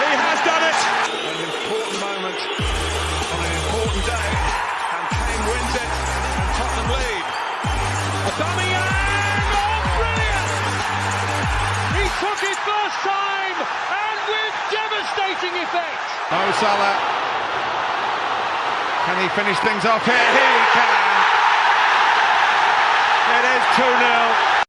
He has done it. An important moment on an important day, and Kane wins it, and Tottenham lead. Aubameyang, oh brilliant! He took it first time, and with devastating effect. Mo Salah, can he finish things off here? Here he can. It is 2-0.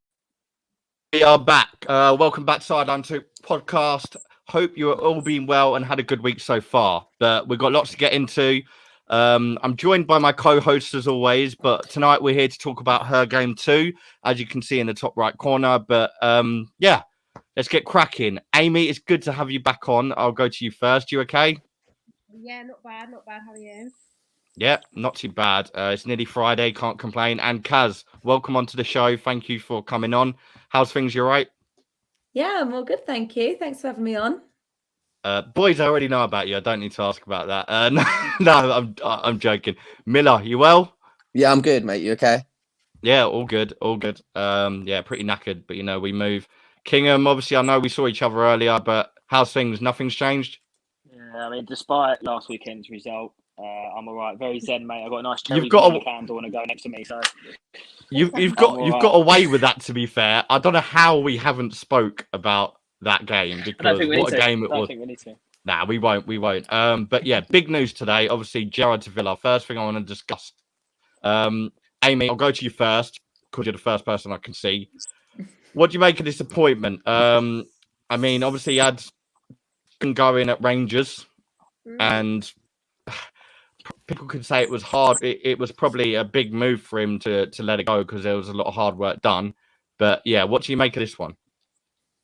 We are back. Welcome back to Sideline Talk podcast. Hope you are all been well and had a good week so far. But we've got lots to get into. I'm joined by my co-host as always, but tonight we're here to talk about her game too, as you can see in the top right corner. But yeah, let's get cracking. Amy, it's good to have you back on. I'll go to you first. You okay? Yeah, not bad. How are you? Yeah, not too bad. It's nearly Friday, can't complain. And Caz, welcome onto the show. Thank you for coming on. How's things? You all right? Yeah, I'm all good, thank you. Thanks for having me on. Boys, I already know about you. I don't need to ask about that. No, I'm joking. Miller, you well? Yeah, I'm good, mate. You okay? Yeah, all good, all good. Yeah, pretty knackered, but you know, we move. Kingham, obviously, I know we saw each other earlier, but how's things? Nothing's changed? Yeah, I mean, despite last weekend's result, I'm all right. Very zen, mate. I've got a nice cherry candle and a go next to me, so you've got away with that. To be fair, I don't know how we haven't spoke about that game because what a game it was. We need to. Nah, we won't. But yeah, big news today. Obviously, Gerrard to Villa. First thing I want to discuss. Amy, I'll go to you first because you're the first person I can see. What do you make of this appointment? I mean, obviously, he had been going at Rangers, and people could say it was hard. It was probably a big move for him to let it go because there was a lot of hard work done. But yeah, what do you make of this one?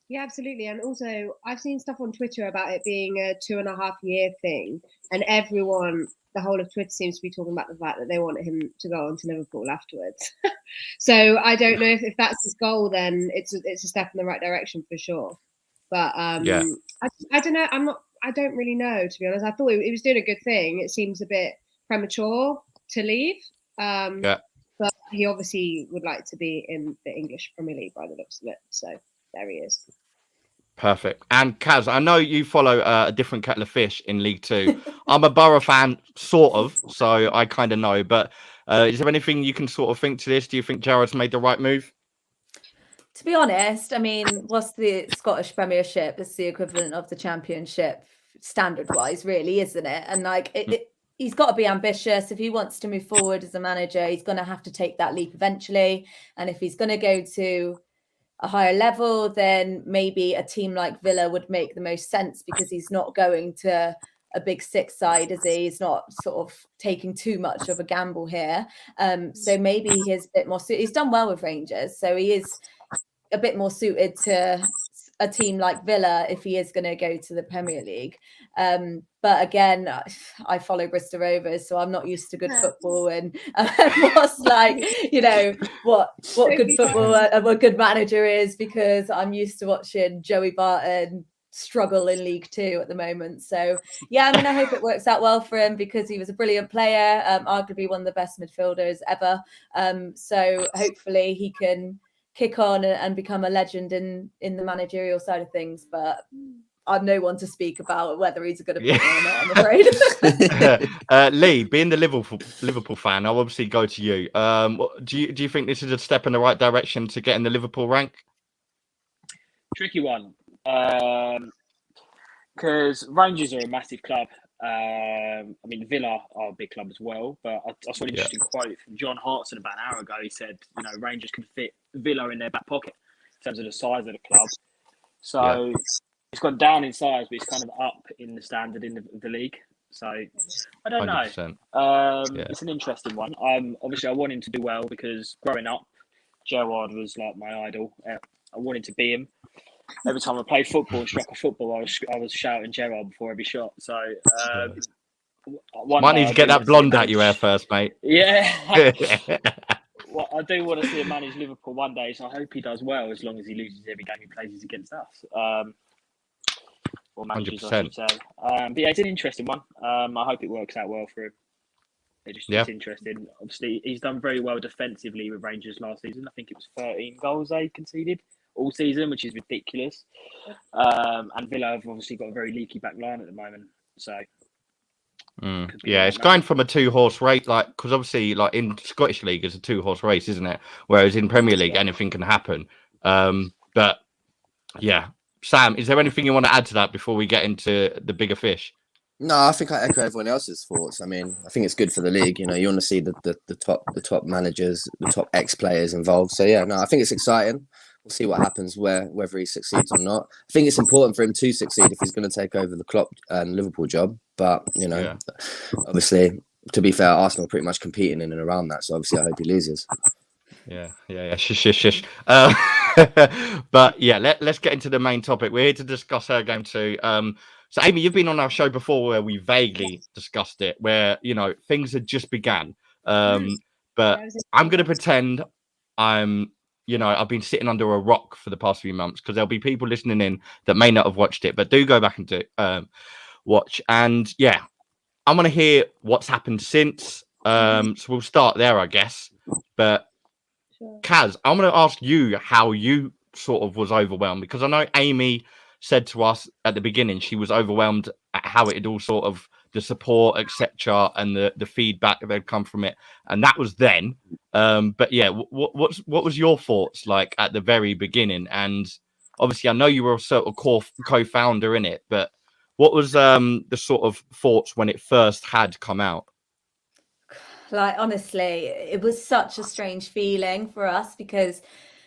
Yeah, absolutely. And also, I've seen stuff on Twitter about it being a 2.5-year thing, and everyone, the whole of Twitter seems to be talking about the fact that they want him to go on to Liverpool afterwards. So I don't know if that's his goal, then it's a step in the right direction for sure. But yeah. I don't know. I don't really know, to be honest. I thought he was doing a good thing. It seems a bit premature to leave. Yeah. But he obviously would like to be in the English Premier League by the looks of it. So there he is. Perfect. And Caz, I know you follow a different kettle of fish in League Two. I'm a Borough fan, sort of, so I kind of know. But is there anything you can sort of think to this? Do you think Gerrard's made the right move? To be honest, I mean, what's the Scottish Premiership? It's the equivalent of the Championship standard-wise, really, isn't it? And like, he's got to be ambitious. If he wants to move forward as a manager, he's going to have to take that leap eventually. And if he's going to go to a higher level, then maybe a team like Villa would make the most sense because he's not going to a big six side, is he? He's not sort of taking too much of a gamble here. So maybe he is a bit more suited. He's done well with Rangers, so he is a bit more suited to a team like Villa if he is going to go to the Premier League. But again, I follow Bristol Rovers, so I'm not used to good football and what's like, you know, what good football and what good manager is, because I'm used to watching Joey Barton struggle in League Two at the moment. So yeah, I mean, I hope it works out well for him because he was a brilliant player, arguably one of the best midfielders ever. So hopefully he can kick on and become a legend in the managerial side of things, but I'm no one to speak about whether he's a good appointment or not, I'm afraid. Lee, being the Liverpool fan, I'll obviously go to you. Do you think this is a step in the right direction to get in the Liverpool rank? Tricky one, because Rangers are a massive club. I mean, Villa are a big club as well, but I saw an interesting quote from John Hartson about an hour ago. He said, you know, Rangers can fit Villa in their back pocket in terms of the size of the club. So it's gone down in size, but it's kind of up in the standard in the league. So I don't 100%. know. It's an interesting one. Obviously I want him to do well because growing up, Gerrard was like my idol. I wanted to be him. Every time I played football and struck a football, I was shouting Gerrard before every shot. So might need to get that blonde out your hair first, mate. Yeah. Well, I do want to see him manage Liverpool one day, so I hope he does well as long as he loses every game he plays against us. Or manages, 100%. I should say. But yeah, it's an interesting one. I hope it works out well for him. It's interesting. Obviously, he's done very well defensively with Rangers last season. I think it was 13 goals they conceded all season, which is ridiculous. And Villa have obviously got a very leaky back line at the moment. So yeah, it's going from a 2-horse race, like, because obviously, like in Scottish League, it's a 2-horse race, isn't it? Whereas in Premier League, anything can happen. But yeah, Sam, is there anything you want to add to that before we get into the bigger fish? No, I think I echo everyone else's thoughts. I mean, I think it's good for the league. You know, you want to see the top managers, the top ex-players involved. So yeah, no, I think it's exciting. We'll see what happens whether he succeeds or not. I think it's important for him to succeed if he's going to take over the Klopp and Liverpool job. But you know, obviously, to be fair, Arsenal are pretty much competing in and around that. So obviously, I hope he loses. Yeah. Shush. But yeah, let's get into the main topic. We're here to discuss her game too. So Amy, you've been on our show before where we vaguely discussed it, where you know things had just began. But I'm going to pretend I've been sitting under a rock for the past few months because there'll be people listening in that may not have watched it, but do go back and watch. And yeah, I want to hear what's happened since. So we'll start there, I guess. But Caz, I'm going to ask you how you sort of was overwhelmed, because I know Amy said to us at the beginning she was overwhelmed at how it had all sort of the support, etc., and the feedback that had come from it, and that was then. But yeah, what was your thoughts like at the very beginning? And obviously, I know you were a sort of co-founder in it, but what was the sort of thoughts when it first had come out? Like, honestly, it was such a strange feeling for us because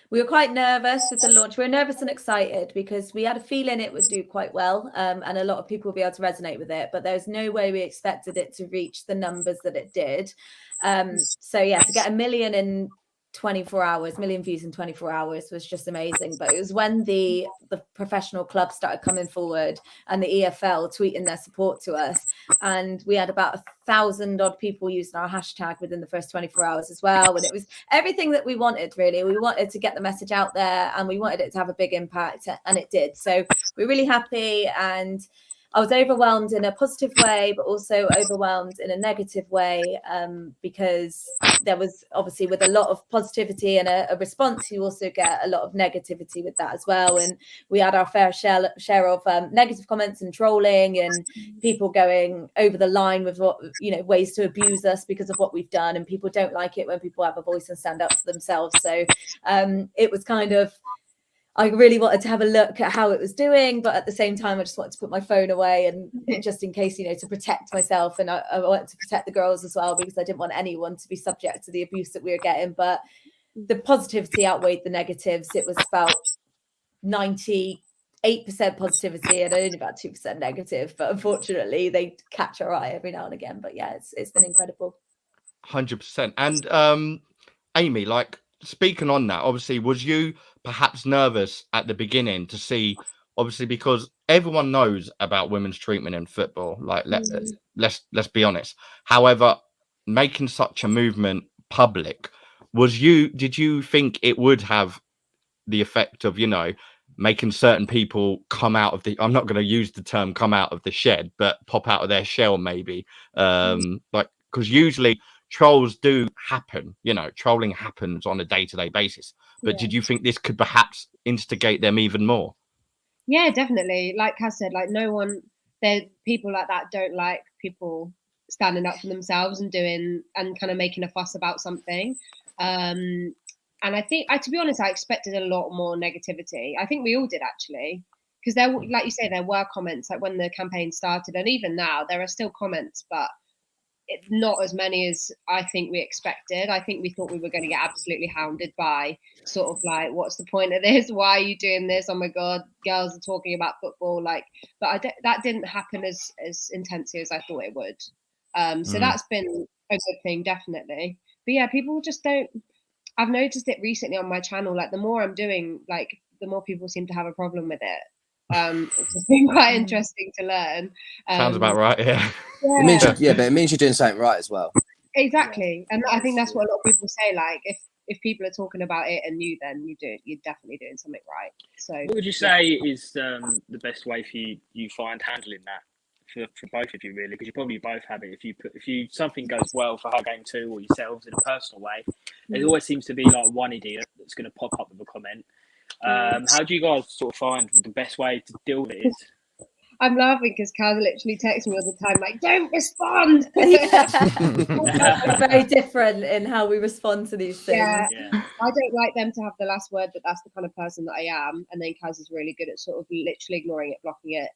we were quite nervous with the launch. We were nervous and excited because we had a feeling it would do quite well, and a lot of people would be able to resonate with it. But there's no way we expected it to reach the numbers that it did. So yeah, to get 1 million in 24 hours, 1 million views in 24 hours was just amazing. But it was when the professional clubs started coming forward and the EFL tweeting their support to us, and we had about 1,000 odd people using our hashtag within the first 24 hours as well. And it was everything that we wanted, really. We wanted to get the message out there and we wanted it to have a big impact, and it did. So we're really happy, and I was overwhelmed in a positive way, but also overwhelmed in a negative way, because there was obviously, with a lot of positivity and a response, you also get a lot of negativity with that as well. And we had our fair share of negative comments and trolling and people going over the line with ways to abuse us because of what we've done. And people don't like it when people have a voice and stand up for themselves. So it was kind of, I really wanted to have a look at how it was doing, but at the same time, I just wanted to put my phone away and just in case, to protect myself. And I wanted to protect the girls as well, because I didn't want anyone to be subject to the abuse that we were getting. But the positivity outweighed the negatives. It was about 98% positivity and only about 2% negative. But unfortunately, they catch our eye every now and again. But yeah, it's been incredible. 100%. And Amy, like, speaking on that, obviously, was you perhaps nervous at the beginning to see, obviously, because everyone knows about women's treatment in football, like let's be honest. However, making such a movement public, did you think it would have the effect of, making certain people come out of I'm not going to use the term come out of the shed, but pop out of their shell, maybe, like, because usually trolls do happen, trolling happens on a day-to-day basis. But did you think this could perhaps instigate them even more? Yeah, definitely. Like Kaz said, like people like that don't like people standing up for themselves and doing and kind of making a fuss about something. And I think, to be honest, I expected a lot more negativity. I think we all did, actually, because there, like you say, there were comments like when the campaign started, and even now there are still comments, but it's not as many as I think we expected. I think we thought we were going to get absolutely hounded by sort of like, what's the point of this? Why are you doing this? Oh my God, girls are talking about football. Like, but that didn't happen as intensely as I thought it would. So that's been a good thing, definitely. But yeah, people just don't, I've noticed it recently on my channel, like the more I'm doing, like the more people seem to have a problem with it. It's been quite interesting to learn. Sounds about right. Yeah. It means but it means you're doing something right as well. Exactly, and I think that's what a lot of people say. Like, if people are talking about it and you're definitely doing something right. So, what would you say is the best way for you find handling that for both of you, really? Because you probably both have it. If something goes well for her game too, or yourselves in a personal way, there always seems to be like one idiot that's going to pop up with a comment. How do you guys sort of find what the best way to deal with it is? I'm laughing because Kaz literally texts me all the time, like, don't respond. We're very different in how we respond to these things. Yeah. Yeah. I don't like them to have the last word, but that's the kind of person that I am. And then Kaz is really good at sort of literally ignoring it, blocking it,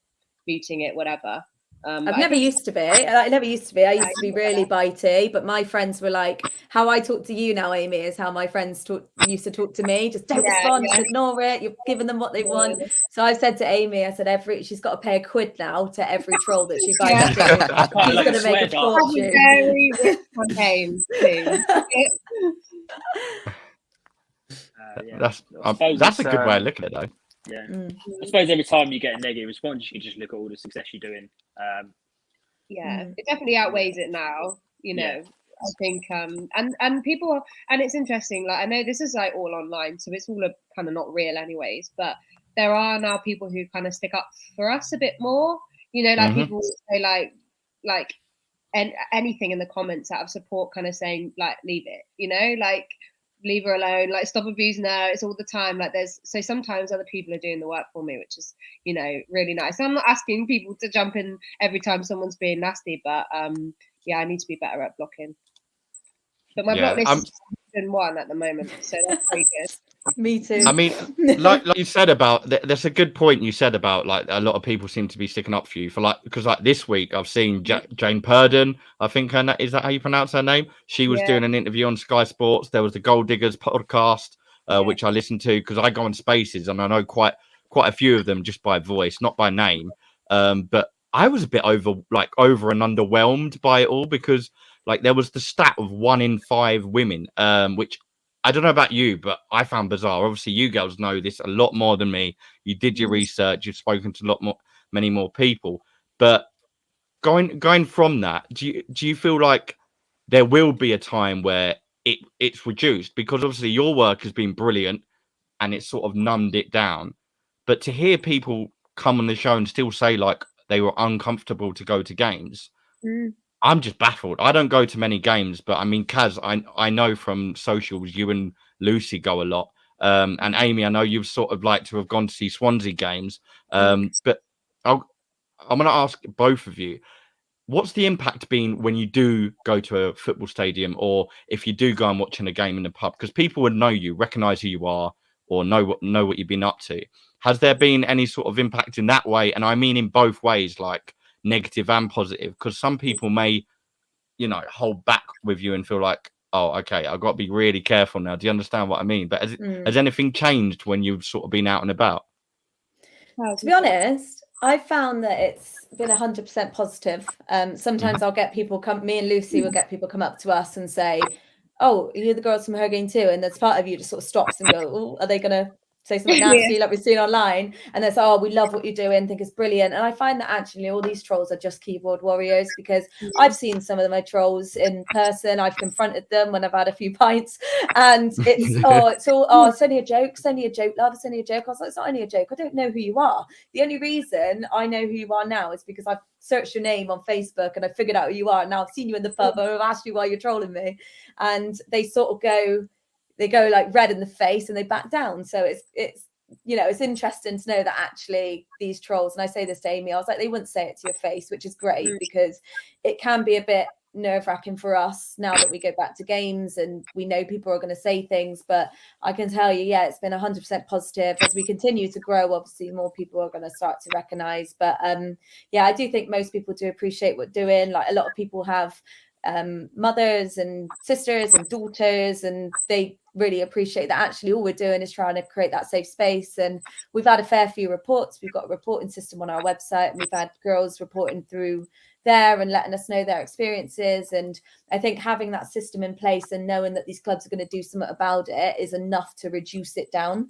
muting it, whatever. I've never used to be. I never used to be. I used to be really bitey, but my friends were like, how I talk to you now, Amy, is how my friends used to talk to me. Just don't respond, just ignore it. You're giving them what they want. So I said to Amy, I said, she's got to pay £1 now to every troll that she finds. She's going to make a fortune. Very rich campaign soon. That's a good way of looking at it, though. Yeah, I suppose every time you get a negative response, you can just look at all the success you're doing. It definitely outweighs it now. You know, I think, and people, and it's interesting. Like, I know this is like all online, so it's all kind of not real, anyways. But there are now people who kind of stick up for us a bit more. You know, like people say like anything in the comments out of support, kind of saying like, leave it. You know, like, leave her alone, like, stop abusing her. It's all the time. Like, sometimes other people are doing the work for me, which is, you know, really nice. So I'm not asking people to jump in every time someone's being nasty, but I need to be better at blocking. But my block list is in 1 at the moment, so that's pretty good. Me too. I mean, like you said about that's a good point you said about like a lot of people seem to be sticking up for you for like, because like this week I've seen Jane Purden, I think is that how you pronounce her name? She was doing an interview on Sky Sports. There was the Gold Diggers podcast, which I listened to because I go on Spaces and I know quite a few of them just by voice, not by name. But I was a bit over and underwhelmed by it all, because like there was the stat of 1 in 5 women, which I don't know about you, but I found bizarre. Obviously, you girls know this a lot more than me. You did your research. You've spoken to many more people. But going from that, do you feel like there will be a time where it's reduced? Because obviously your work has been brilliant, and it's sort of numbed it down. But to hear people come on the show and still say like they were uncomfortable to go to games. I'm just baffled. I don't go to many games, but I mean, Caz, I know from socials you and Lucy go a lot. And Amy, I know you've sort of like to have gone to see Swansea games. But I'm going to ask both of you, what's the impact been when you do go to a football stadium, or if you do go and watching a game in the pub? Because people would know you, recognise who you are, or know what you've been up to. Has there been any sort of impact in that way? And I mean in both ways, like negative and positive, because some people may, you know, hold back with you and feel like, oh, okay, I've got to be really careful now. Do you understand what I mean? But has anything changed when you've sort of been out and about? To be honest, I found that it's been 100% positive. Sometimes I'll get people me and Lucy will get people come up to us and say, oh, you're the girls from her game too. And there's part of you just sort of stops and go, oh, are they going to say something nasty like we've seen online? And they say, oh, we love what you're doing, think it's brilliant. And I find that actually all these trolls are just keyboard warriors, because I've seen some of my trolls in person. I've confronted them when I've had a few pints, and it's only a joke, love, it's only a joke. I was like, it's not only a joke. I don't know who you are. The only reason I know who you are now is because I've searched your name on Facebook and I figured out who you are. Now I've seen you in the pub and I've asked you why you're trolling me, and they sort of go like red in the face and they back down. So it's you know, it's interesting to know that actually these trolls, and I say this to Amy, I was like, they wouldn't say it to your face, which is great, because it can be a bit nerve-wracking for us now that we go back to games and we know people are going to say things. But I can tell you, it's been 100% positive. As we continue to grow, obviously more people are going to start to recognize. But I do think most people do appreciate what we're doing. Like, a lot of people have mothers and sisters and daughters, and they really appreciate that actually all we're doing is trying to create that safe space. And we've had a fair few reports. We've got a reporting system on our website, and we've had girls reporting through there and letting us know their experiences. And I think having that system in place and knowing that these clubs are going to do something about it is enough to reduce it down,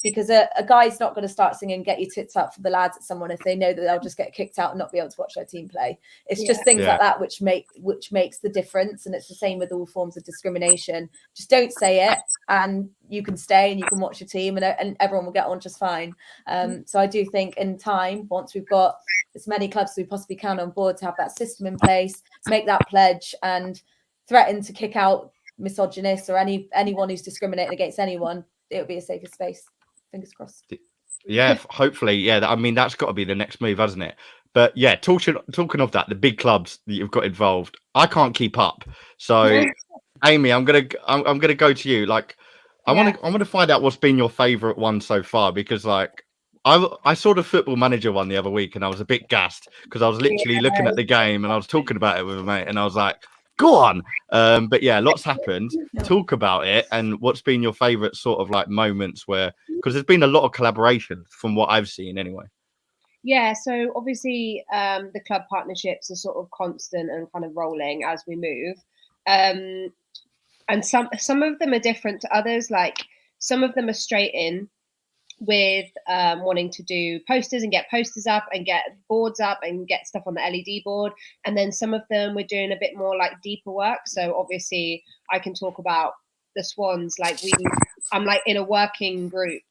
because a guy's not going to start singing "Get Your Tits Up" for the lads at someone if they know that they'll just get kicked out and not be able to watch their team play. It's just things like that which makes the difference. And it's the same with all forms of discrimination. Just don't say it, and you can stay and you can watch your team, and everyone will get on just fine. So I do think in time, once we've got as many clubs as we possibly can on board to have that system in place, make that pledge, and threaten to kick out misogynists or anyone who's discriminating against anyone, it'll be a safer space. Fingers crossed. Yeah, hopefully. Yeah, I mean that's got to be the next move, hasn't it? But yeah, talking of that, the big clubs that you've got involved, I can't keep up. So, Amy, I'm gonna go to you. Like, I want to find out what's been your favourite one so far, because like I saw the Football Manager one the other week and I was a bit gassed because I was literally looking at the game and I was talking about it with a mate and I was like, go on. But yeah, lots happened. Talk about it and what's been your favourite sort of like moments where, because there's been a lot of collaboration from what I've seen anyway. Yeah, so obviously the club partnerships are sort of constant and kind of rolling as we move. And some of them are different to others. Like some of them are straight in with wanting to do posters and get posters up and get boards up and get stuff on the LED board. And then some of them we're doing a bit more like deeper work. So obviously I can talk about the Swans. Like I'm like in a working group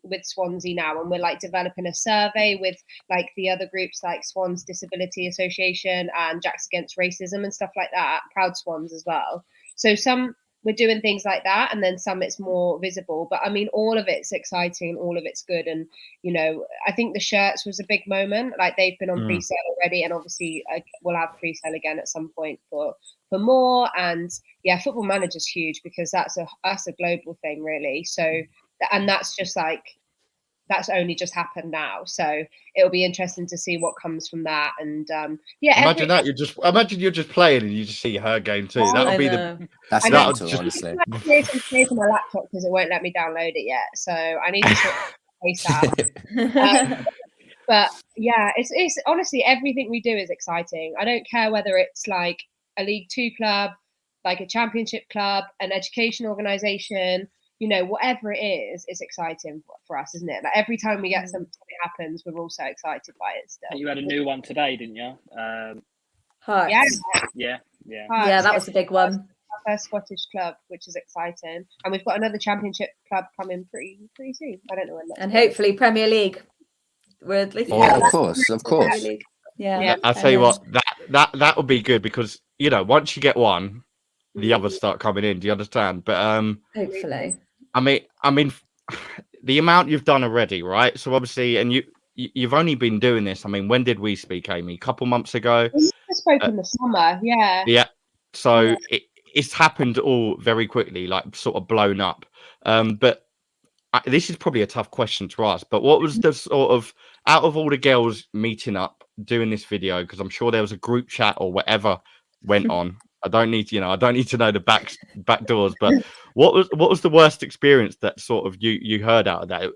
with Swansea now, and we're like developing a survey with like the other groups like Swans Disability Association and Jacks Against Racism and stuff like that, Proud Swans as well. So some we're doing things like that, and then some it's more visible. But I mean, all of it's exciting, all of it's good. And you know, I think the shirts was a big moment. Like they've been on pre-sale already, and obviously we'll have pre-sale again at some point for more. And yeah, Football Manager's huge because that's a global thing, really. So and that's just like that's only just happened now, so it'll be interesting to see what comes from that. And yeah, imagine you're just playing and you just see her game too. That would be that's mental, honestly. I create some space on my laptop because it won't let me download it yet, so I need to sort of face out. But yeah, it's honestly everything we do is exciting. I don't care whether it's like a League Two club, like a Championship club, an education organisation. You know, whatever it is, it's exciting for us, isn't it? Like every time we get something happens, we're all so excited by it still. You had a new one today, didn't you? Hearts. Yeah. Yeah, that was a big one. Our first Scottish club, which is exciting, and we've got another Championship club coming pretty soon. I don't know when. And hopefully Premier League. Of course. Yeah. I'll tell you what, that would be good because you know once you get one, the others start coming in. Do you understand? But hopefully. I mean, the amount you've done already, right? So obviously, and you've only been doing this. I mean, when did we speak, Amy? A couple months ago. We spoke in the summer, yeah. Yeah. So it's happened all very quickly, like sort of blown up. But this is probably a tough question to ask. But what was the sort of out of all the girls meeting up doing this video? Because I'm sure there was a group chat or whatever went on. I don't need to know the back doors, but what was the worst experience that sort of you heard out of that?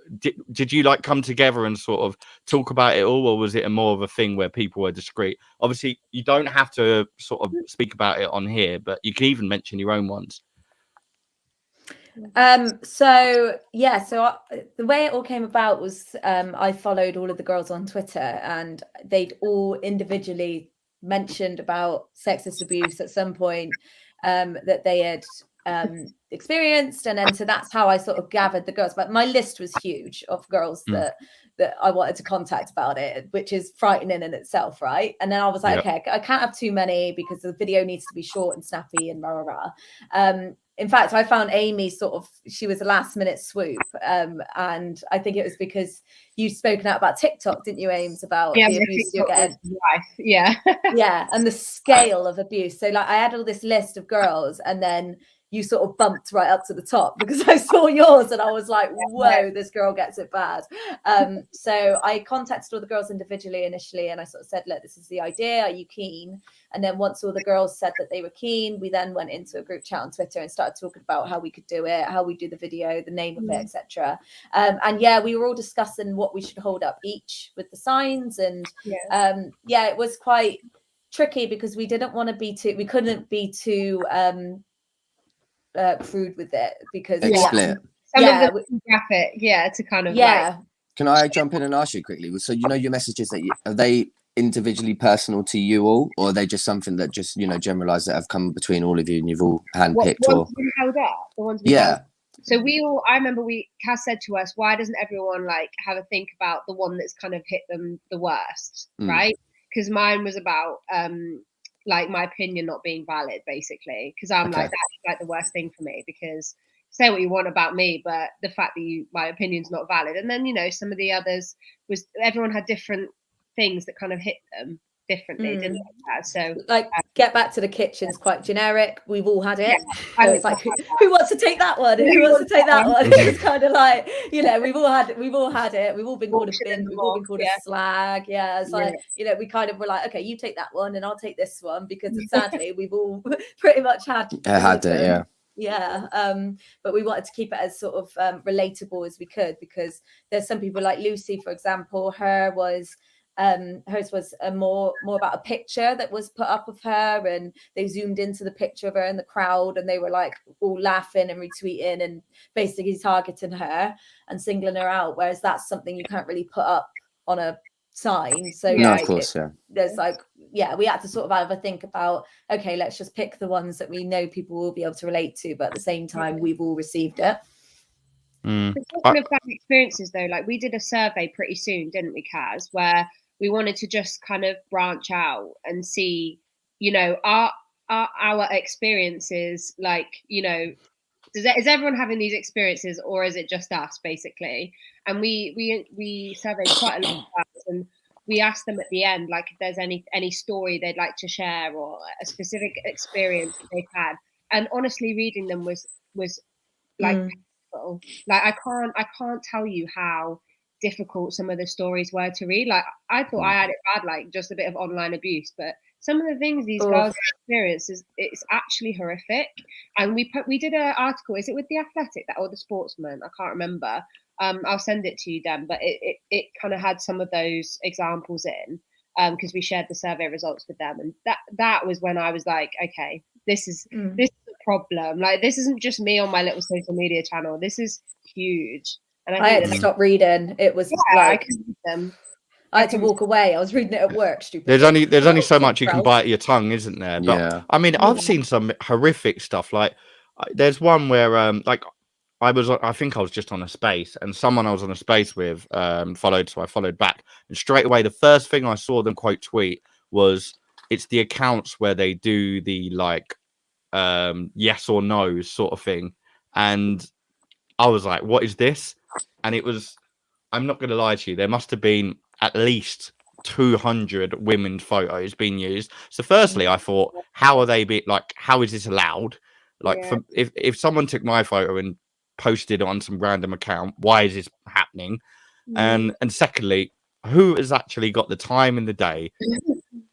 Did you like come together and sort of talk about it all, or was it more of a thing where people were discreet? Obviously, you don't have to sort of speak about it on here, but you can even mention your own ones. So the way it all came about was I followed all of the girls on Twitter, and they'd all individually mentioned about sexist abuse at some point that they had experienced, and then so that's how I sort of gathered the girls. But my list was huge of girls that I wanted to contact about it, which is frightening in itself, right? And then I was like, okay, I can't have too many because the video needs to be short and snappy and rah rah rah. In fact, I found Amy she was a last minute swoop. And I think it was because you've spoken out about TikTok, didn't you, Ames, about the abuse you're getting? Yeah. Yeah. And the scale of abuse. So like I had all this list of girls, and then you sort of bumped right up to the top because I saw yours and I was like, whoa, this girl gets it bad. So I contacted all the girls individually initially, and I sort of said, look, this is the idea. Are you keen? And then once all the girls said that they were keen, we then went into a group chat on Twitter and started talking about how we could do it, how we do the video, the name of it, etc. And yeah, we were all discussing what we should hold up each with the signs. And it was quite tricky because we couldn't be too prude with it because explicit. Some of them graphic, to kind of like. Can I jump in and ask you quickly? So you know your messages are they individually personal to you all, or are they just something that just generalized that have come between all of you and you've all handpicked? The ones we held up, the ones we held up. So I remember Caz said to us, why doesn't everyone like have a think about the one that's kind of hit them the worst, right? Because mine was about like my opinion not being valid, basically, because I'm like, that's like the worst thing for me, because say what you want about me, but the fact that my opinion's not valid. And then, some of the others everyone had different things that kind of hit them differently, didn't it? So like get back to the kitchen's quite generic. We've all had it. Yeah, So it's like who wants to take that one? Who wants to take that one? It's kind of like, we've all had it. We've all been called a bin. We've all been called a slag. Yeah. It's like, we kind of were like, okay, you take that one and I'll take this one, because sadly we've all pretty much had it, yeah. Yeah, but we wanted to keep it as sort of relatable as we could, because there's some people like Lucy, for example. Hers was a more about a picture that was put up of her, and they zoomed into the picture of her in the crowd, and they were like all laughing and retweeting and basically targeting her and singling her out, whereas that's something you can't really put up on a sign. So no, of course, there's we had to sort of have a think about, okay, let's just pick the ones that we know people will be able to relate to, but at the same time we've all received it. Talking of bad experiences though, like we did a survey pretty soon, didn't we, Caz, where we wanted to just kind of branch out and see, our experiences, like, is everyone having these experiences, or is it just us, basically? And we surveyed quite a lot of us, and we asked them at the end, like, if there's any story they'd like to share or a specific experience that they've had. And honestly, reading them was like painful. Like I can't tell you how difficult some of the stories were to read. Like I thought I had it bad, like just a bit of online abuse, but some of the things these girls experience it's actually horrific. And we did an article, is it with The Athletic or The Sportsman? I can't remember. I'll send it to you then, but it kind of had some of those examples in, because we shared the survey results with them, and that was when I was like, okay, this is a problem. Like, this isn't just me on my little social media channel. This is huge. And I had to stop reading. It was like I had to walk away. I was reading it at work. Stupid. There's only so much you can bite your tongue, isn't there? But I mean, I've seen some horrific stuff. Like there's one where I think I was just on a space, and someone I was on a space with followed, so I followed back, and straight away the first thing I saw them quote tweet was, it's the accounts where they do the like yes or no sort of thing, and I was like, what is this? And it was, I'm not going to lie to you, there must have been at least 200 women's photos being used. So firstly, I thought, how are they how is this allowed? Like, if someone took my photo and posted on some random account, why is this happening? And secondly, who has actually got the time in the day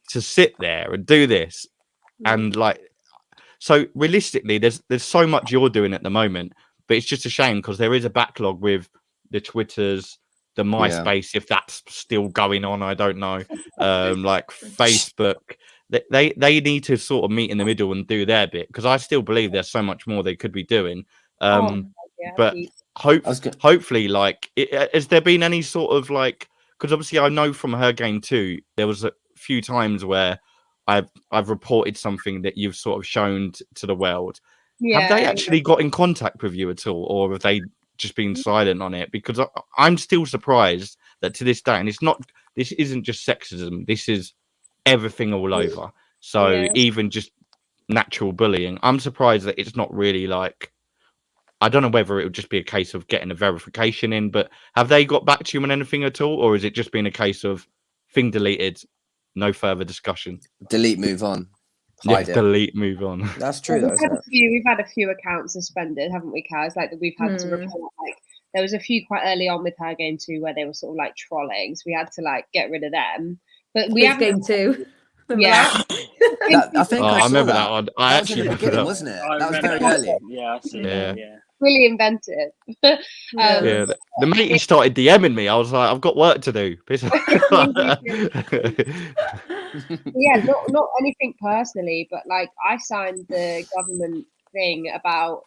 to sit there and do this? And like, so realistically, there's so much you're doing at the moment, but it's just a shame because there is a backlog with the Twitters, the MySpace, if that's still going on, I don't know. Like Facebook, they need to sort of meet in the middle and do their bit, because I still believe there's so much more they could be doing. But hopefully, like, has there been any sort of like? Because obviously, I know from her game too, there was a few times where I've reported something that you've sort of shown to the world. Have they actually got in contact with you at all, or have they just been silent on it? Because I'm still surprised that to this day, and this isn't just sexism, this is everything all over. So even just natural bullying, I'm surprised that it's not really like, I don't know whether it would just be a case of getting a verification in, but have they got back to you on anything at all, or is it just been a case of thing deleted, no further discussion, delete, move on? Delete, move on. That's true. We've had a few accounts suspended, haven't we, Kaz? Like that we've had to report. Like there was a few quite early on with her game too, where they were sort of like trolling, so we had to like get rid of them. But we have game two. Yeah, I think I remember that one. I actually remember that, wasn't it? That was very early. Yeah, I see. Yeah. really inventive. The mate, he started DMing me. I was like, I've got work to do. Not anything personally, but like I signed the government thing about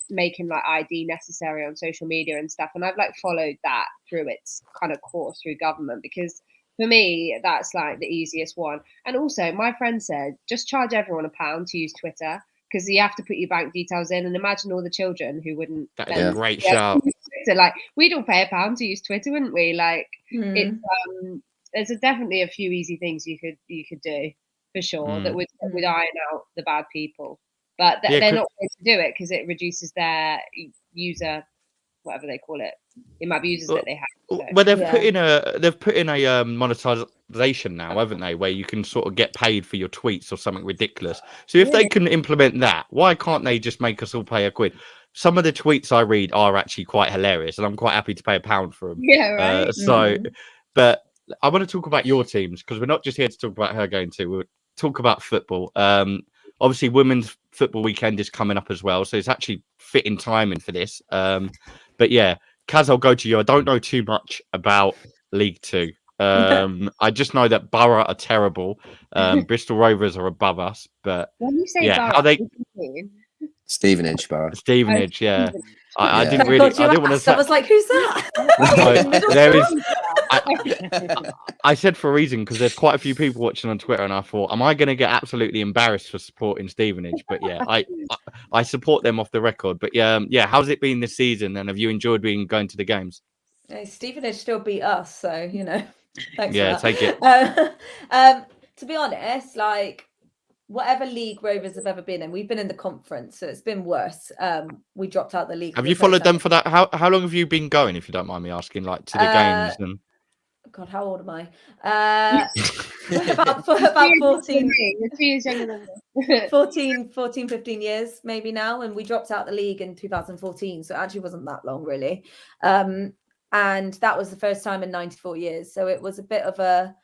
making like ID necessary on social media and stuff, and I've like followed that through its kind of course through government, because for me that's like the easiest one. And also my friend said, just charge everyone £1 to use Twitter, because you have to put your bank details in, and imagine all the children who wouldn't. That is a great shout. Like, we'd all pay £1 to use Twitter, wouldn't we? Like it's there's definitely a few easy things you could do for sure that would iron out the bad people. but Yeah, they're not going to do it because it reduces their user, whatever they call it. It might be users that they have. So. Well, they've put in a monetization now, haven't they? Where you can sort of get paid for your tweets or something ridiculous. So if they can implement that, why can't they just make us all pay £1? Some of the tweets I read are actually quite hilarious, and I'm quite happy to pay £1 for them. Yeah, right. But I want to talk about your teams because we're not just here to talk about her going to. We'll talk about football. Obviously, women's football weekend is coming up as well, so it's actually fitting timing for this. But yeah. Caz, I'll go to you. I don't know too much about League Two. I just know that Borough are terrible. Bristol Rovers are above us. But when you say yeah, Borough, how they Stevenage, Borough. Stevenage, yeah. Stevenage. I Yeah. didn't really. I didn't want to say. I was like, who's that? There is. I said for a reason because there's quite a few people watching on Twitter, and I thought, am I going to get absolutely embarrassed for supporting Stevenage? But yeah, I support them off the record. But yeah, how's it been this season? And have you enjoyed going to the games? Stevenage still beat us, so thanks. Yeah, for that. take it. To be honest, like whatever league Rovers have ever been in, we've been in the conference, so it's been worse. We dropped out the league. Have you followed them for that? How long have you been going, if you don't mind me asking, like to the games and? God, how old am I? About 14. You're 2 years younger than me. 14, 15 years maybe now, and we dropped out the league in 2014, so it actually wasn't that long really. And that was the first time in 94 years, so it was a bit of a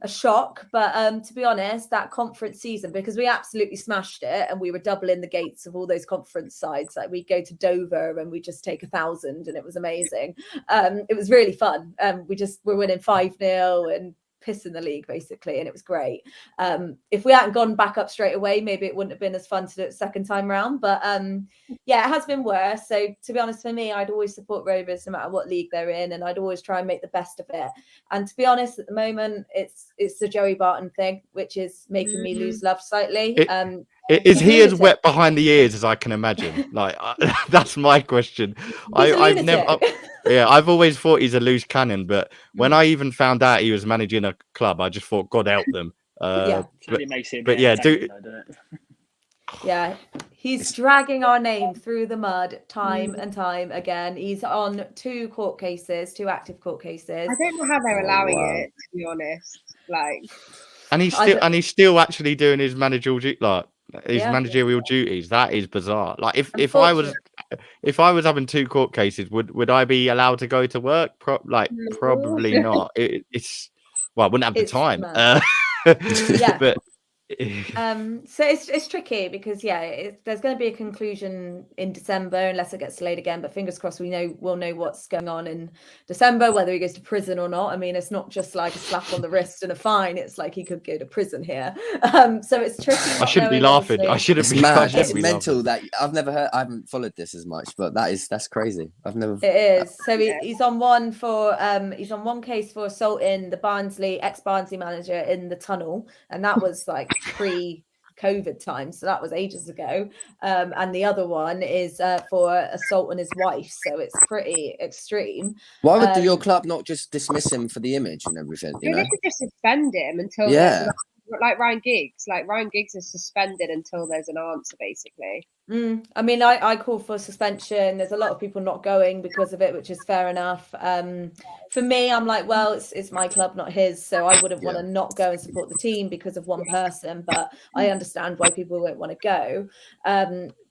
shock, but to be honest, that conference season, because we absolutely smashed it and we were doubling the gates of all those conference sides, like we go to Dover and we just take 1,000 and it was amazing. It was really fun. We're winning 5-0 and pissing the league basically, and it was great. If we hadn't gone back up straight away, maybe it wouldn't have been as fun to do it second time round, but yeah, it has been worse. So to be honest, for me, I'd always support Rovers no matter what league they're in, and I'd always try and make the best of it. And to be honest, at the moment it's the Joey Barton thing, which is making me lose love slightly. Is he as wet behind the ears as I can imagine? Like that's my question. I've always thought he's a loose cannon, but when I even found out he was managing a club, I just thought, God help them. Yeah, he's dragging our name through the mud time and time again. He's on 2 active court cases. I don't know how they're allowing it, to be honest. Like, and he's still actually doing his managerial managerial duties. That is bizarre. Like if I was having 2 court cases, would I be allowed to go to work? Probably not. I wouldn't have the time. But so it's tricky because there's going to be a conclusion in December unless it gets delayed again, but fingers crossed we'll know what's going on in December, whether he goes to prison or not. I mean, it's not just like a slap on the wrist and a fine, it's like he could go to prison here. So it's tricky. I shouldn't be laughing. It's mad. It's mental that I haven't followed this as much, but that's crazy. It is. So he's on one case for assaulting the ex-Barnsley manager in the tunnel, and that was like pre-COVID time, so that was ages ago. And the other one is for assault on his wife, so it's pretty extreme. Why would your club not just dismiss him for the image and everything? They could just suspend him until like Ryan Giggs. Like Ryan Giggs is suspended until there's an answer, basically. I mean, I call for suspension. There's a lot of people not going because of it, which is fair enough. For me, I'm like, well, it's my club, not his, so I wouldn't want to not go and support the team because of one person, but I understand why people won't want to go.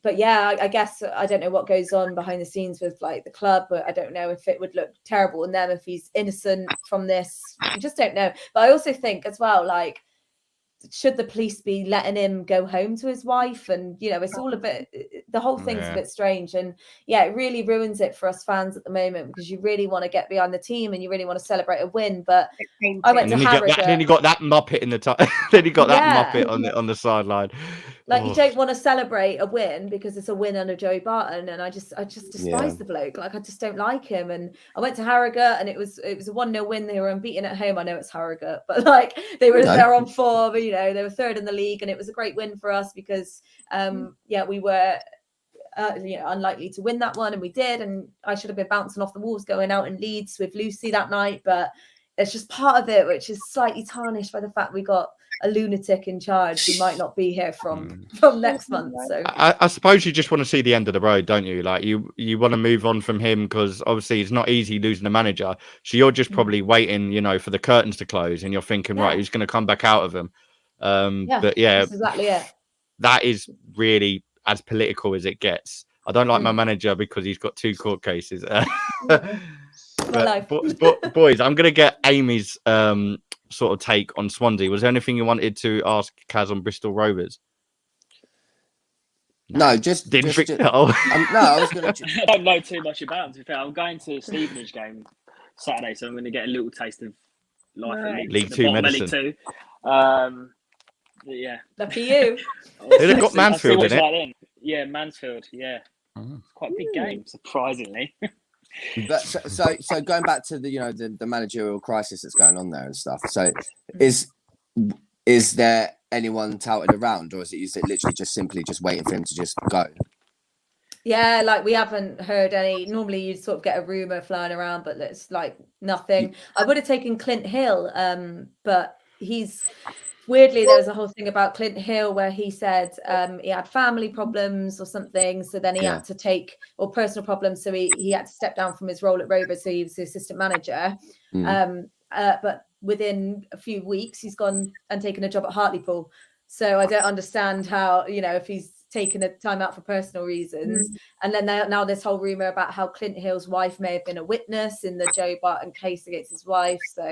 But yeah, I guess I don't know what goes on behind the scenes with like the club, but I don't know if it would look terrible on them if he's innocent from this. You just don't know. But I also think as well, like, should the police be letting him go home to his wife? And it's all a bit, the whole thing's a bit strange, and it really ruins it for us fans at the moment because you really want to get behind the team and you really want to celebrate a win. But I went to Harrogate. Then he got that muppet in the then he got that muppet on the sideline. Like, you don't want to celebrate a win because it's a win under Joey Barton, and I just despise the bloke. Like, I just don't like him. And I went to Harrogate, and it was a 1-0 win. They were unbeaten at home. I know it's Harrogate, but like they're on form. They were 3rd in the league, and it was a great win for us because we were unlikely to win that one, and we did. And I should have been bouncing off the walls going out in Leeds with Lucy that night, but it's just part of it which is slightly tarnished by the fact we got a lunatic in charge who might not be here from next month. So I suppose you just want to see the end of the road, don't you? Like you want to move on from him because obviously it's not easy losing a manager. So you're just probably waiting, for the curtains to close, and you're thinking, right, who's going to come back out of them? But yeah, that's exactly it. That is really as political as it gets. I don't like my manager because he's got 2 court cases. But boys, I'm going to get Amy's sort of take on Swansea. Was there anything you wanted to ask Caz on Bristol Rovers? No, I was going to. I don't know too much about them, to be fair. I'm going to the Stevenage game Saturday, so I'm going to get a little taste of life at League 2 medicine. League 2. Yeah. Lucky you. They've got Mansfield in it. Like yeah, Mansfield. Yeah, it's quite a big game, surprisingly. But so going back to the managerial crisis that's going on there and stuff. So is there anyone touted around, or is it literally just simply just waiting for him to just go? Yeah, like we haven't heard any. Normally you'd sort of get a rumor flying around, but it's like nothing. I would have taken Clint Hill, but he's weirdly, there was a whole thing about Clint Hill where he said he had family problems or something. So then he had to or personal problems. So he had to step down from his role at Rovers. So he was the assistant manager. But within a few weeks, he's gone and taken a job at Hartlepool. So I don't understand how, if he's taken a time out for personal reasons. And then now this whole rumor about how Clint Hill's wife may have been a witness in the Joe Barton case against his wife. So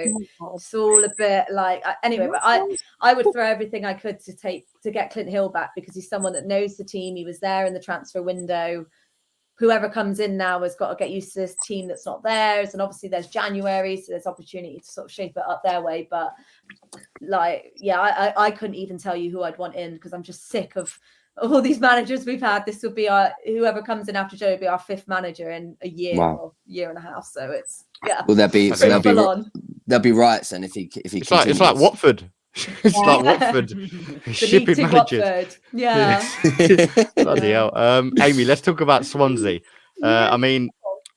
it's all a bit like, anyway, but I would throw everything I could to get Clint Hill back, because he's someone that knows the team. He was there in the transfer window. Whoever comes in now has got to get used to this team that's not theirs. And obviously there's January, so there's opportunity to sort of shape it up their way. But I couldn't even tell you who I'd want in, because I'm just sick of all these managers we've had. This will be whoever comes in after Joe will be our 5th manager in a year or year and a half. So it's Well, there'll be riots then if he it's like Watford. It's like Watford shipping managers. Watford. Yeah. Bloody hell. Amy, let's talk about Swansea. I mean,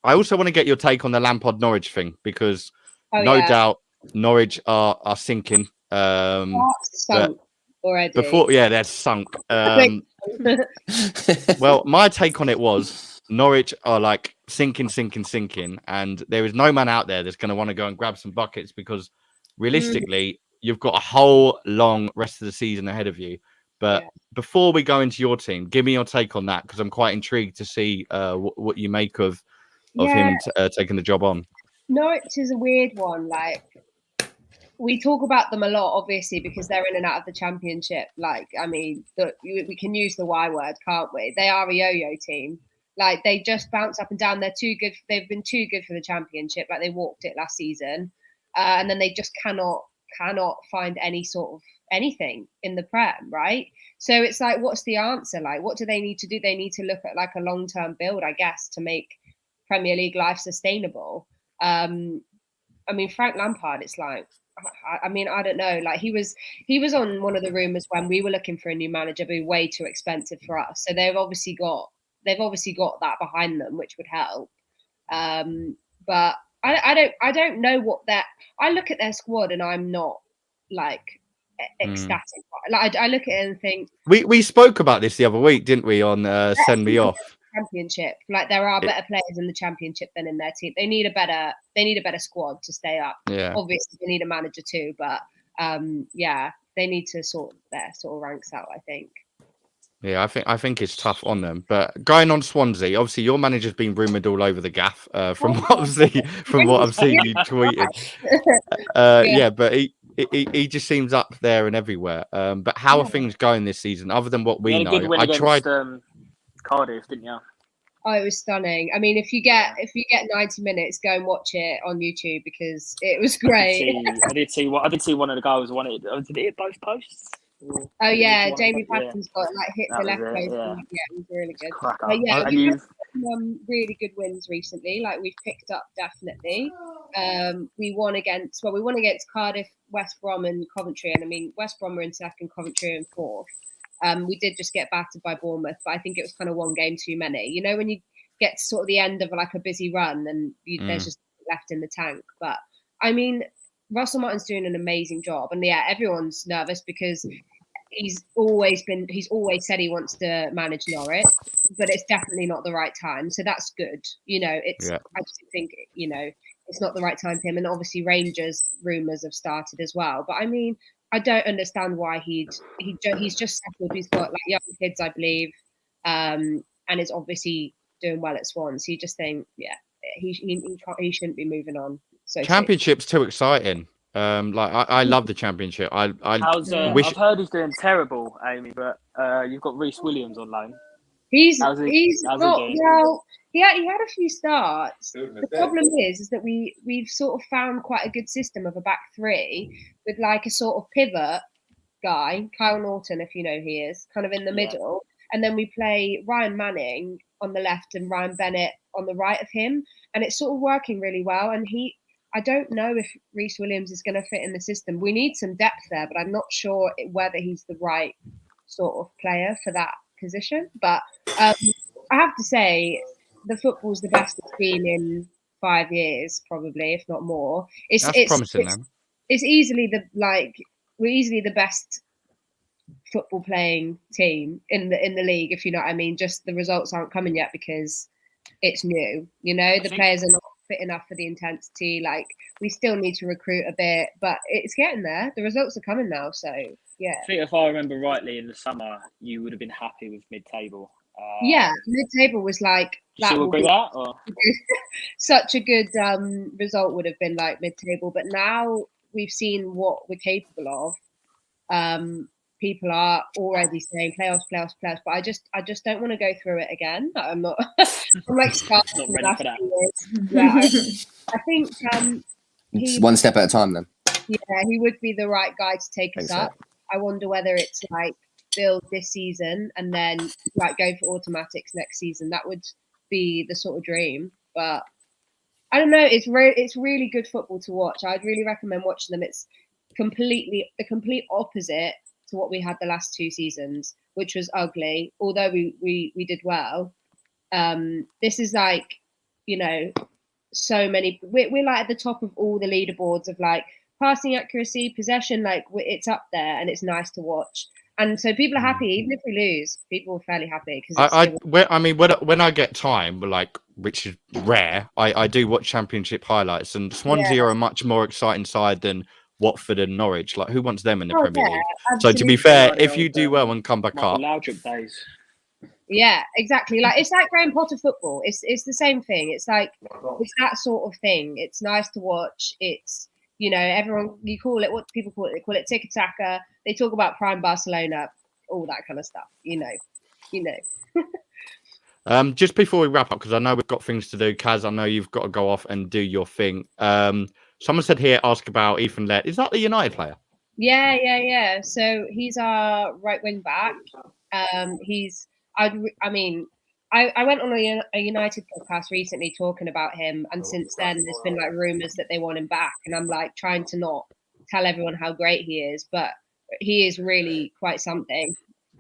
I also want to get your take on the Lampard Norwich thing, because no doubt Norwich are sinking. Sunk already. They're sunk. Well, my take on it was Norwich are like sinking, and there is no man out there that's going to want to go and grab some buckets, because realistically, you've got a whole long rest of the season ahead of you. But before we go into your team, give me your take on that, because I'm quite intrigued to see what you make of him taking the job on. Norwich is a weird one. Like, we talk about them a lot, obviously, because they're in and out of the Championship. Like, I mean, we can use the Y word, can't we? They are a yo-yo team. Like, they just bounce up and down. They're too good. They've been too good for the Championship. Like, they walked it last season, and then they just cannot find any sort of anything in the Prem, right? So it's like, what's the answer? Like, what do they need to do? They need to look at like a long-term build, I guess, to make Premier League life sustainable. I mean, Frank Lampard, it's like, I mean, I don't know. Like, he was on one of the rumours when we were looking for a new manager, but way too expensive for us. So they've obviously got that behind them, which would help. But I don't know what that. I look at their squad and I'm not like ecstatic. Like, I look at it and think, we spoke about this the other week, didn't we? On Send Me Off. Championship. Like, there are better players in the Championship than in their team. They need a better squad to stay up. Yeah. Obviously they need a manager too, but they need to sort their sort of ranks out, I think. Yeah, I think it's tough on them. But going on Swansea, obviously your manager's been rumoured all over the gaff from what I've seen you tweeted. But he just seems up there and everywhere. But how are things going this season, other than what we know? I tried Cardiff, didn't you? Oh, it was stunning. I mean, if you get 90 minutes, go and watch it on YouTube, because it was great. I did see one of the guys wanted. Did it hit both posts? Oh yeah, Jamie Patton's got hit the left post. Yeah, it was really good. But we've had some really good wins recently. Like, we've picked up definitely. We won against Cardiff, West Brom, and Coventry. And I mean, West Brom are in second, Coventry in fourth. We did just get battered by Bournemouth, but I think it was kind of one game too many. You know, when you get to sort of the end of like a busy run and there's just left in the tank. But I mean, Russell Martin's doing an amazing job, and yeah, everyone's nervous because he's always said he wants to manage Norwich, but it's definitely not the right time. So that's good. I just think it's not the right time for him, and obviously Rangers rumours have started as well. But I mean, I don't understand why he's just settled. He's got like young kids, I believe, and is obviously doing well at Swans. So you just think, he shouldn't be moving on. So Championship's too exciting. I love the Championship. I wish. I've heard he's doing terrible, Amy, but you've got Reece Williams on loan. He had a few starts. The problem is that we've sort of found quite a good system of a back three with like a sort of pivot guy, Kyle Norton, if you know who he is, kind of in the middle, and then we play Ryan Manning on the left and Ryan Bennett on the right of him, and it's sort of working really well. And I don't know if Reece Williams is going to fit in the system. We need some depth there, but I'm not sure whether he's the right sort of player for that position. But I have to say, the football's the best it's been in 5 years, probably, if not more. It's promising, man. It's we're easily the best football playing team in the league, if you know what I mean. Just the results aren't coming yet because it's new. The players are not fit enough for the intensity. Like, we still need to recruit a bit, but it's getting there. The results are coming now, so yeah. I think if I remember rightly, in the summer you would have been happy with mid-table. Mid-table was like that. You agree with that? Or? Such a good result would have been like mid-table, but now we've seen what we're capable of. People are already saying playoffs, but I just don't want to go through it again. I'm not. I'm like scarred. Not ready for that. Yeah, I think it's one step at a time. Then. Yeah, he would be the right guy to take us up. I wonder whether it's like build this season and then like go for automatics next season. That would be the sort of dream. But I don't know. It's really good football to watch. I'd really recommend watching them. It's the complete opposite to what we had the last 2 seasons, which was ugly. Although we did well. This is like, so many. We're like at the top of all the leaderboards of like passing accuracy, possession. Like, it's up there, and it's nice to watch. And so people are happy, even if we lose. People are fairly happy because when I get time, like, which is rare, I do watch Championship highlights, and Swansea are a much more exciting side than Watford and Norwich. Like, who wants them in the Premier League? Absolutely. So to be fair, if you do well and come back up, Laudrup days. Yeah, exactly. Like, it's like Graham Potter football. It's the same thing. It's like it's that sort of thing. It's nice to watch. It's everyone, you call it, what do people call it? They call it tiki-taka. They talk about prime Barcelona, all that kind of stuff. Just before we wrap up, because I know we've got things to do, Caz, I know you've got to go off and do your thing. Someone said here, ask about Ethan Laird. Is that the United player? Yeah. So he's our right wing back. I went on a United podcast recently talking about him, and since then there's been like rumours that they want him back, and I'm like trying to not tell everyone how great he is, but he is really quite something.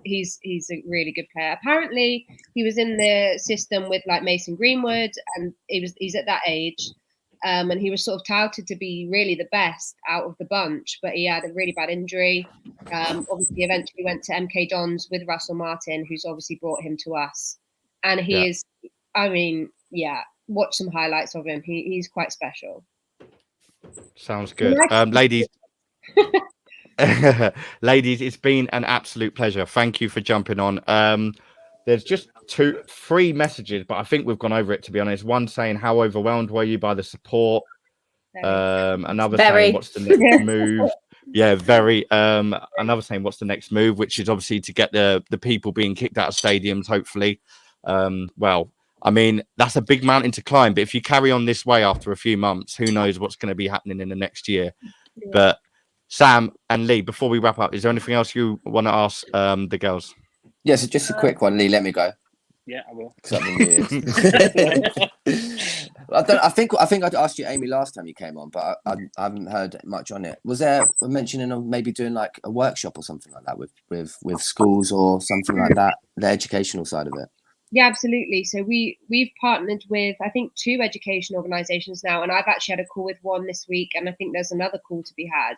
He's a really good player. Apparently, he was in the system with like Mason Greenwood, and he's at that age, and he was sort of touted to be really the best out of the bunch, but he had a really bad injury. Obviously, eventually went to MK Dons with Russell Martin, who's obviously brought him to us. And he is, watch some highlights of him. He's quite special. Sounds good. Ladies, ladies, it's been an absolute pleasure. Thank you for jumping on. There's just 3 messages, but I think we've gone over it, to be honest. One saying, how overwhelmed were you by the support? Another saying, what's the next move? Yeah, very. Another saying, what's the next move? Which is obviously to get the people being kicked out of stadiums, hopefully. Well, I mean, that's a big mountain to climb, but if you carry on this way after a few months, who knows what's going to be happening in the next year. But Sam and Lee, before we wrap up, is there anything else you want to ask the girls? Yes, just a quick one. Lee, let me go. Yeah, I will. I think I'd asked you, Amy, last time you came on, but I haven't heard much on it. Was there a mentioning of maybe doing like a workshop or something like that with schools or something like that, the educational side of it? Yeah, absolutely. So we've partnered with, I think, 2 education organisations now, and I've actually had a call with one this week, and I think there's another call to be had.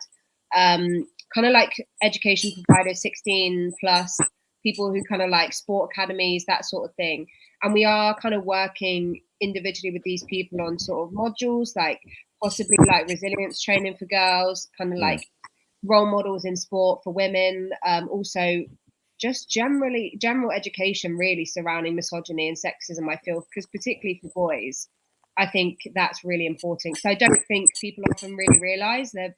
Kind of like education providers, 16 plus, people who kind of like sport academies, that sort of thing. And we are kind of working individually with these people on sort of modules, like possibly like resilience training for girls, kind of like role models in sport for women, also just general education really surrounding misogyny and sexism, I feel, because particularly for boys, I think that's really important. So I don't think people often really realize that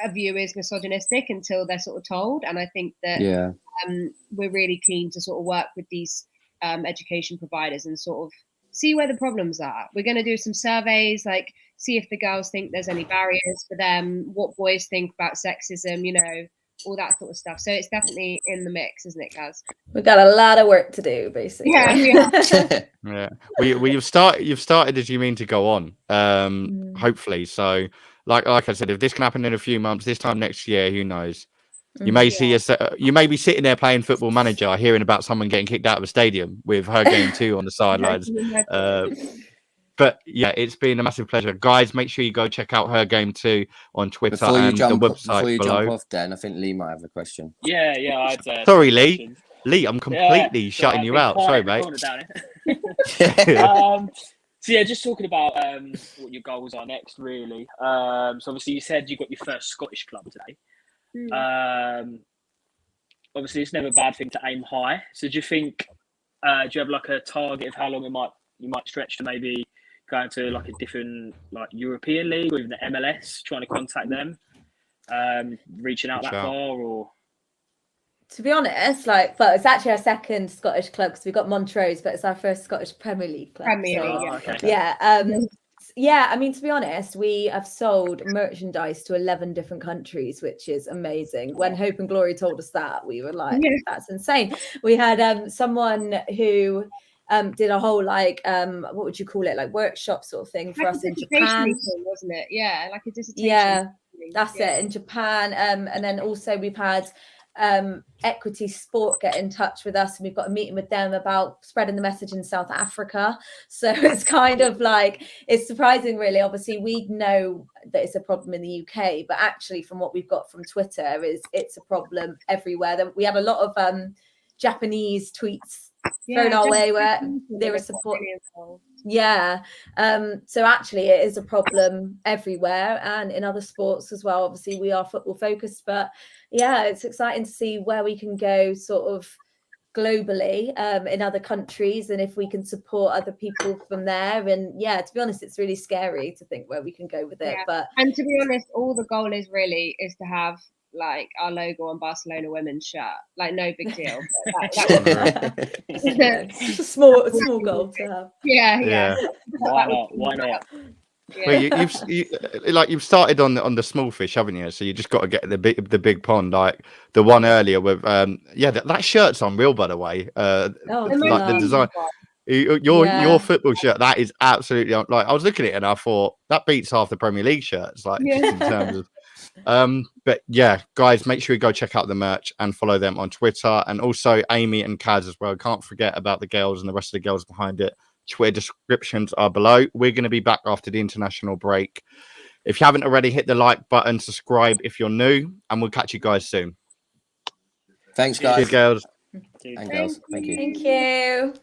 a view is misogynistic until they're sort of told. And I think that we're really keen to sort of work with these education providers and sort of see where the problems are. We're going to do some surveys, like see if the girls think there's any barriers for them, what boys think about sexism, you know, all that sort of stuff. So it's definitely in the mix, isn't it, Caz? We've got a lot of work to do, basically. Yeah, Yeah. Well, you've started as you mean to go on. Hopefully. So, like I said, if this can happen in a few months, this time next year, who knows? You may see us. You may be sitting there playing Football Manager, hearing about someone getting kicked out of a stadium with Her Game 2 on the sidelines. But yeah, it's been a massive pleasure, guys. Make sure you go check out Her Game 2 on Twitter Before you and jump, the website before you below. jump off, Dan, I think Lee might have a question. Yeah. Sorry, Lee. Lee, I'm completely shutting you out. Sorry, mate. So yeah, just talking about what your goals are next, really. So obviously you said you got your first Scottish club today. Obviously it's never a bad thing to aim high. So do you think, do you have like a target of how long you might stretch to maybe go into like a different like European league or even the MLS, trying to contact them, reaching out that far, or? To be honest, it's actually our second Scottish club because we've got Montrose, but it's our first Scottish Premier League club. Yeah, I mean, to be honest, we have sold merchandise to 11 different countries, which is amazing. When Hope and Glory told us that, we were like, that's insane. We had someone who did a whole what would you call it, like workshop sort of thing for us in Japan, wasn't it? Yeah, like a dissertation. Yeah, that's it, in Japan. And then also we've had Equity Sport get in touch with us, and we've got a meeting with them about spreading the message in South Africa. So it's kind of like, it's surprising really. Obviously we know that it's a problem in the UK, but actually from what we've got from Twitter it's a problem everywhere. Then we had a lot of Japanese tweets thrown our way where they were support. So actually it is a problem everywhere and in other sports as well. Obviously we are football focused, but yeah, it's exciting to see where we can go sort of globally in other countries, and if we can support other people from there. And yeah, to be honest, it's really scary to think where we can go with it. And to be honest, all the goal is to have like our logo on Barcelona women's shirt. Like, no big deal. It's a small goal to have. Yeah. Why not? Well, you've started on the small fish, haven't you? So you just got to get the big pond, like the one earlier with that shirt's unreal, by the way. Like the design, your football shirt, that is absolutely like, I was looking at it and I thought that beats half the Premier League shirts, like in terms of. But yeah, guys, make sure you go check out the merch and follow them on Twitter, and also Amy and Caz as well. Can't forget about the girls and the rest of the girls behind it. Twitter descriptions are below. We're going to be back after the international break. If you haven't already, hit the like button, subscribe if you're new, and we'll catch you guys soon. Thanks, guys. Cheers, girls. And girls. Thank you. Thank you.